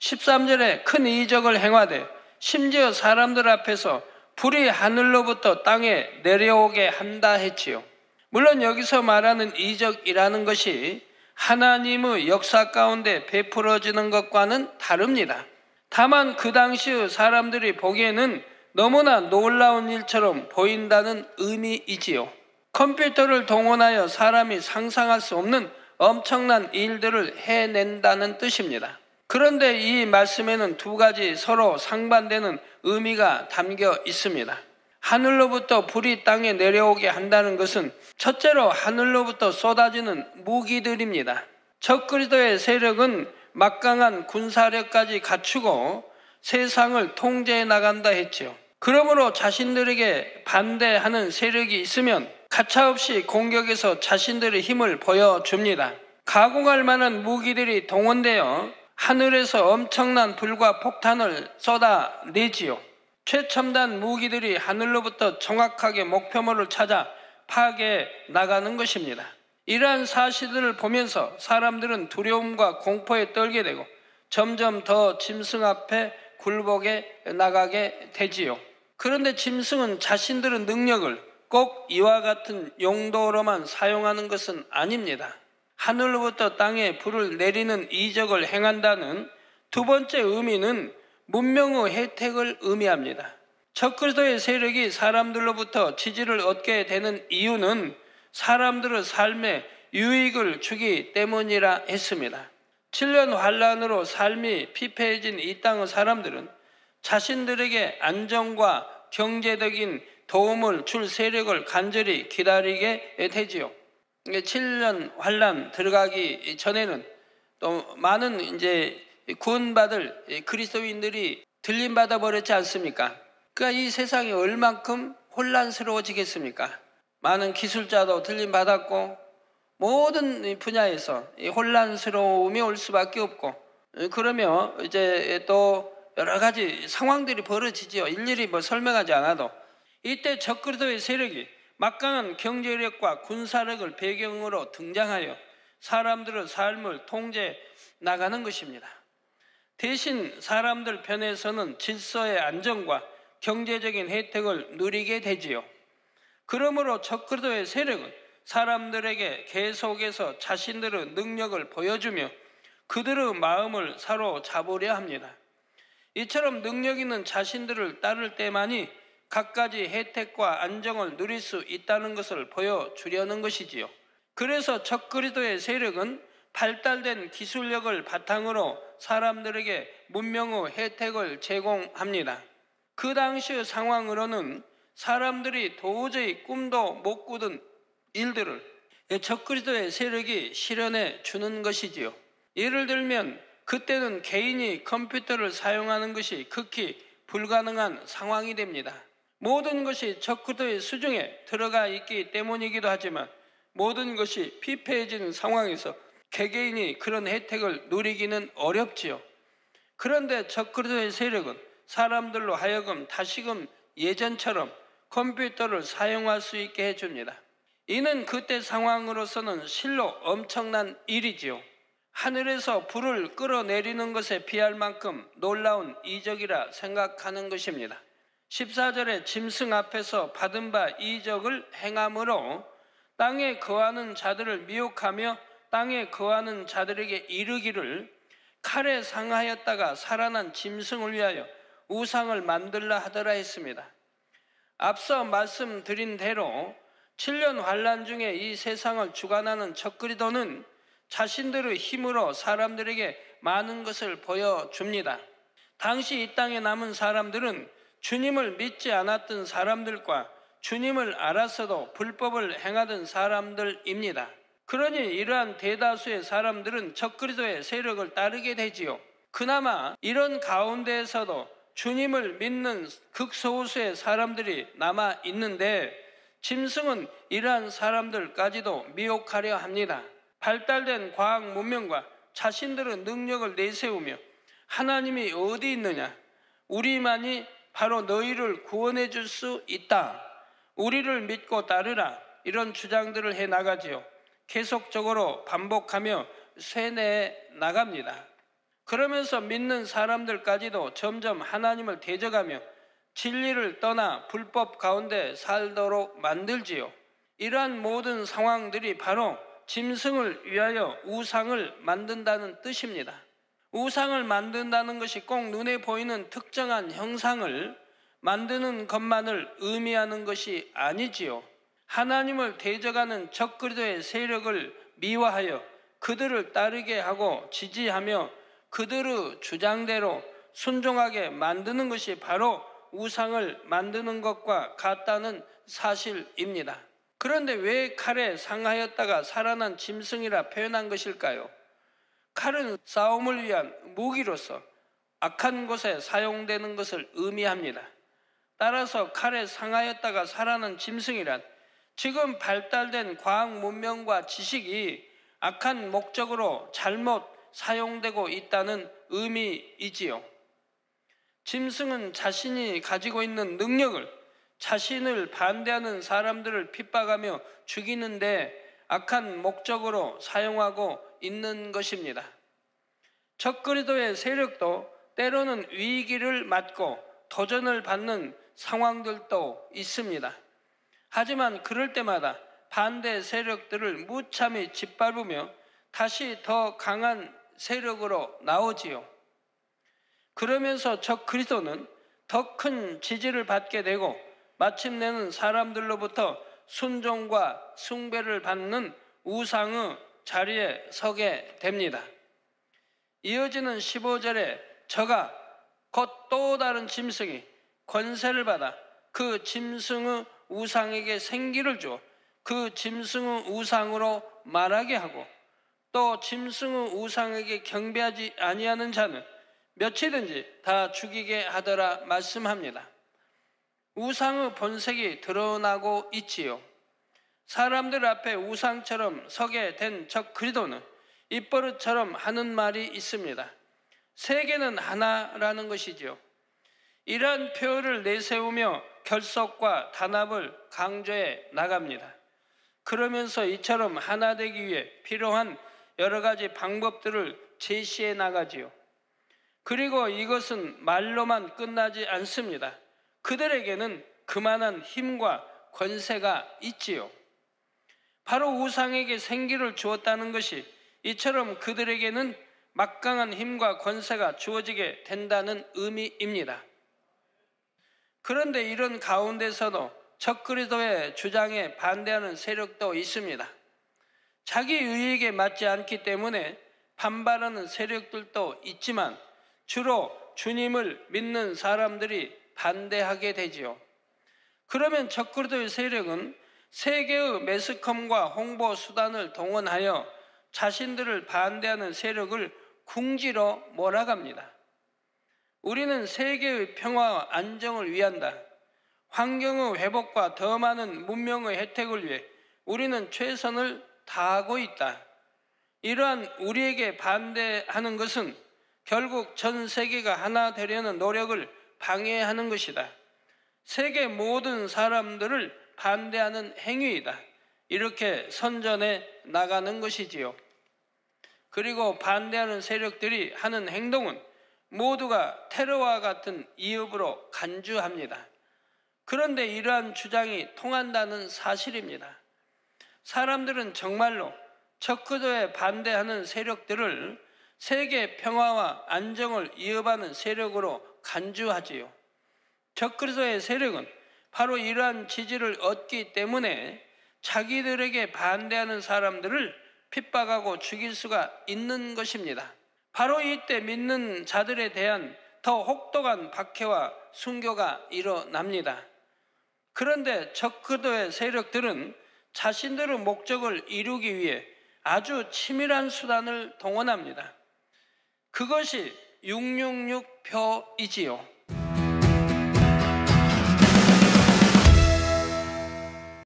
13절에 큰 이적을 행하되 심지어 사람들 앞에서 불이 하늘로부터 땅에 내려오게 한다 했지요. 물론 여기서 말하는 이적이라는 것이 하나님의 역사 가운데 베풀어지는 것과는 다릅니다. 다만 그 당시의 사람들이 보기에는 너무나 놀라운 일처럼 보인다는 의미이지요. 컴퓨터를 동원하여 사람이 상상할 수 없는 엄청난 일들을 해낸다는 뜻입니다. 그런데 이 말씀에는 두 가지 서로 상반되는 의미가 담겨 있습니다. 하늘로부터 불이 땅에 내려오게 한다는 것은 첫째로 하늘로부터 쏟아지는 무기들입니다. 적그리스도의 세력은 막강한 군사력까지 갖추고 세상을 통제해 나간다 했지요. 그러므로 자신들에게 반대하는 세력이 있으면 가차없이 공격해서 자신들의 힘을 보여줍니다. 가공할 만한 무기들이 동원되어 하늘에서 엄청난 불과 폭탄을 쏟아내지요. 최첨단 무기들이 하늘로부터 정확하게 목표물을 찾아 파괴해 나가는 것입니다. 이러한 사실들을 보면서 사람들은 두려움과 공포에 떨게 되고 점점 더 짐승 앞에 굴복해 나가게 되지요. 그런데 짐승은 자신들의 능력을 꼭 이와 같은 용도로만 사용하는 것은 아닙니다. 하늘로부터 땅에 불을 내리는 이적을 행한다는 두 번째 의미는 문명의 혜택을 의미합니다. 적그리스도의 세력이 사람들로부터 지지를 얻게 되는 이유는 사람들의 삶에 유익을 주기 때문이라 했습니다. 7년 환란으로 삶이 피폐해진 이 땅의 사람들은 자신들에게 안정과 경제적인 도움을 줄 세력을 간절히 기다리게 되지요. 7년 환란 들어가기 전에는 또 많은 구원받을 그리스도인들이 들림받아 버렸지 않습니까? 그러니까 이 세상이 얼만큼 혼란스러워지겠습니까? 많은 기술자도 들림받았고 모든 분야에서 혼란스러움이 올 수밖에 없고, 그러면 이제 또 여러 가지 상황들이 벌어지지요. 일일이 설명하지 않아도. 이때 적그리스도의 세력이 막강한 경제력과 군사력을 배경으로 등장하여 사람들의 삶을 통제 나가는 것입니다. 대신 사람들 편에서는 질서의 안정과 경제적인 혜택을 누리게 되지요. 그러므로 적그리스도의 세력은 사람들에게 계속해서 자신들의 능력을 보여주며 그들의 마음을 사로잡으려 합니다. 이처럼 능력 있는 자신들을 따를 때만이 갖가지 혜택과 안정을 누릴 수 있다는 것을 보여주려는 것이지요. 그래서 적그리스도의 세력은 발달된 기술력을 바탕으로 사람들에게 문명의 혜택을 제공합니다. 그 당시의 상황으로는 사람들이 도저히 꿈도 못 꾸던 일들을 적그리스도의 세력이 실현해 주는 것이지요. 예를 들면 그때는 개인이 컴퓨터를 사용하는 것이 극히 불가능한 상황이 됩니다. 모든 것이 적그리스도의 수중에 들어가 있기 때문이기도 하지만 모든 것이 피폐해지는 상황에서 개개인이 그런 혜택을 누리기는 어렵지요. 그런데 적그리스도의 세력은 사람들로 하여금 다시금 예전처럼 컴퓨터를 사용할 수 있게 해줍니다. 이는 그때 상황으로서는 실로 엄청난 일이지요. 하늘에서 불을 끌어내리는 것에 비할 만큼 놀라운 이적이라 생각하는 것입니다. 14절에 짐승 앞에서 받은 바 이적을 행함으로 땅에 거하는 자들을 미혹하며 땅에 거하는 자들에게 이르기를 칼에 상하였다가 살아난 짐승을 위하여 우상을 만들라 하더라 했습니다. 앞서 말씀드린 대로 7년 환란 중에 이 세상을 주관하는 적그리스도는 자신들의 힘으로 사람들에게 많은 것을 보여줍니다. 당시 이 땅에 남은 사람들은 주님을 믿지 않았던 사람들과 주님을 알았어도 불법을 행하던 사람들입니다. 그러니 이러한 대다수의 사람들은 적그리스도의 세력을 따르게 되지요. 그나마 이런 가운데에서도 주님을 믿는 극소수의 사람들이 남아 있는데 짐승은 이러한 사람들까지도 미혹하려 합니다. 발달된 과학 문명과 자신들의 능력을 내세우며 하나님이 어디 있느냐? 우리만이 바로 너희를 구원해 줄 수 있다. 우리를 믿고 따르라. 이런 주장들을 해 나가지요. 계속적으로 반복하며 쇠뇌해 나갑니다. 그러면서 믿는 사람들까지도 점점 하나님을 대적하며 진리를 떠나 불법 가운데 살도록 만들지요. 이러한 모든 상황들이 바로 짐승을 위하여 우상을 만든다는 뜻입니다. 우상을 만든다는 것이 꼭 눈에 보이는 특정한 형상을 만드는 것만을 의미하는 것이 아니지요. 하나님을 대적하는 적그리스도의 세력을 미화하여 그들을 따르게 하고 지지하며 그들의 주장대로 순종하게 만드는 것이 바로 우상을 만드는 것과 같다는 사실입니다. 그런데 왜 칼에 상하였다가 살아난 짐승이라 표현한 것일까요? 칼은 싸움을 위한 무기로서 악한 곳에 사용되는 것을 의미합니다. 따라서 칼에 상하였다가 살아난 짐승이란 지금 발달된 과학 문명과 지식이 악한 목적으로 잘못 사용되고 있다는 의미이지요. 짐승은 자신이 가지고 있는 능력을 자신을 반대하는 사람들을 핍박하며 죽이는데 악한 목적으로 사용하고 있는 것입니다. 적그리스도의 세력도 때로는 위기를 맞고 도전을 받는 상황들도 있습니다. 하지만 그럴 때마다 반대 세력들을 무참히 짓밟으며 다시 더 강한 세력으로 나오지요. 그러면서 적그리스도는 더 큰 지지를 받게 되고 마침내는 사람들로부터 순종과 숭배를 받는 우상의 자리에 서게 됩니다. 이어지는 15절에 저가 곧 또 다른 짐승이 권세를 받아 그 짐승의 우상에게 생기를 주어 그 짐승의 우상으로 말하게 하고 또 짐승의 우상에게 경배하지 아니하는 자는 몇이든지 다 죽이게 하더라 말씀합니다. 우상의 본색이 드러나고 있지요. 사람들 앞에 우상처럼 서게 된 적그리스도는 입버릇처럼 하는 말이 있습니다. 세계는 하나라는 것이지요. 이러한 표현을 내세우며 결속과 단합을 강조해 나갑니다. 그러면서 이처럼 하나 되기 위해 필요한 여러 가지 방법들을 제시해 나가지요. 그리고 이것은 말로만 끝나지 않습니다. 그들에게는 그만한 힘과 권세가 있지요. 바로 우상에게 생기를 주었다는 것이 이처럼 그들에게는 막강한 힘과 권세가 주어지게 된다는 의미입니다. 그런데 이런 가운데서도 적그리스도의 주장에 반대하는 세력도 있습니다. 자기 의익에 맞지 않기 때문에 반발하는 세력들도 있지만 주로 주님을 믿는 사람들이 반대하게 되지요. 그러면 적그리스도의 세력은 세계의 매스컴과 홍보 수단을 동원하여 자신들을 반대하는 세력을 궁지로 몰아갑니다. 우리는 세계의 평화와 안정을 위한다. 환경의 회복과 더 많은 문명의 혜택을 위해 우리는 최선을 다하고 있다. 이러한 우리에게 반대하는 것은 결국 전 세계가 하나 되려는 노력을 방해하는 것이다. 세계 모든 사람들을 반대하는 행위이다. 이렇게 선전해 나가는 것이지요. 그리고 반대하는 세력들이 하는 행동은 모두가 테러와 같은 이업으로 간주합니다. 그런데 이러한 주장이 통한다는 사실입니다. 사람들은 정말로 적그리스도에 반대하는 세력들을 세계 평화와 안정을 이어받는 세력으로 간주하지요. 적그리스도의 세력은 바로 이러한 지지를 얻기 때문에 자기들에게 반대하는 사람들을 핍박하고 죽일 수가 있는 것입니다. 바로 이때 믿는 자들에 대한 더 혹독한 박해와 순교가 일어납니다. 그런데 적그리스도의 세력들은 자신들의 목적을 이루기 위해 아주 치밀한 수단을 동원합니다. 그것이 666표이지요.